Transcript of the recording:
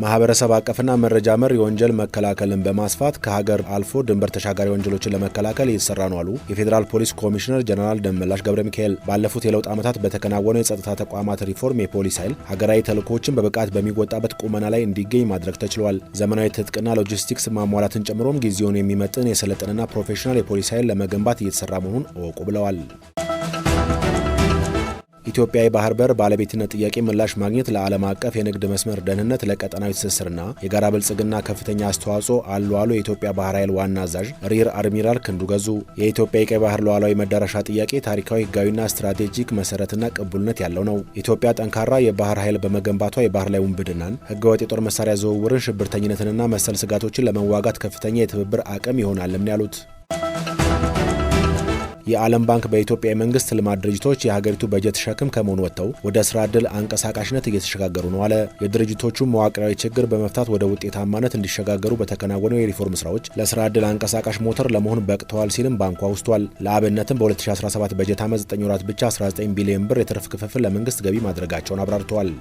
ማህበረሰብ አቀፍና መረጃ መር የወንጀል መከላከልን በማስፋት ከሀገር አልፎ ድንበር ተሻጋሪ ወንጀሎችን ለመከላከል እየተሰራ ነው አሉ የፌዴራል ፖሊስ ኮሚሽነር ጀነራል ደመላሽ ገብረ ሚካኤል። ባለፉት የለውጥ ዓመታት በተከናወነው የጸጥታ ተቋማት ሪፎርም የፖሊስ ኃይል ሀገራዊ ተልዕኮችን በብቃት በሚወጣበት ቁመና ላይ እንዲገኝ ማድረግ ተችሏል። ዘመናዊ ትጥቅና ሎጂስቲክስ ማሟላትን ጨምሮም ጊዜውን የሚመጥን የሰለጠነና ፕሮፌሽናል የፖሊስ ኃይል ለመገንባት እየተሰራ መሆኑን እወቁ ብለዋል። ኢትዮጵያ የባህር በር ባለቤትነት ጥያቄ ምላሽ ማግኘት ለዓለም አቀፍ የንግድ መስመር ደህንነት፣ ለቀጠናዊ ትስስርና የጋራ ብልጽግና ከፍተኛ አስተዋጽኦ አሉ የኢትዮጵያ ባህር ኃይል ዋና አዛዥ ሪር አድሚራል ክንዱ ገዙ። የኢትዮጵያ የቀይ ባህር ሉዓላዊ መዳረሻ ጥያቄ ታሪካዊ፣ ሕጋዊና ስትራቴጂክ መሰረትና ቅቡልነት ያለው ነው። ኢትዮጵያ ጠንካራ የባህር ኃይል በመገንባቷ የባህር ላይ ውንብድናን፣ ሕገወጥ የጦር መሳሪያ ዝውውርን፣ ሽብርተኝነትንና መሰል ስጋቶችን ለመዋጋት ከፍተኛ የትብብር አቅም ይሆናልም ያሉት። የዓለም ባንክ በኢትዮጵያ የመንግስት ልማት ድርጅቶች የሀገሪቱ በጀት ሸክም ከመሆኑ ወጥተው ወደ ስራ ዕድል አንቀሳቃሽነት እየተሸጋገሩ ነው አለ። የድርጅቶቹ መዋቅራዊ ችግር በመፍታት ወደ ውጤታማነት እንዲሸጋገሩ በተከናወነው የሪፎርም ስራዎች ለስራ ዕድል አንቀሳቃሽ ሞተር ለመሆን በቅተዋል ሲልም ባንኩ አውስቷል። ለአብነትም በ2017 በጀት ዓመት 9 ወራት ብቻ 19 ቢሊዮን ብር የትርፍ ክፍፍል ለመንግስት ገቢ ማድረጋቸውን አብራርተዋል።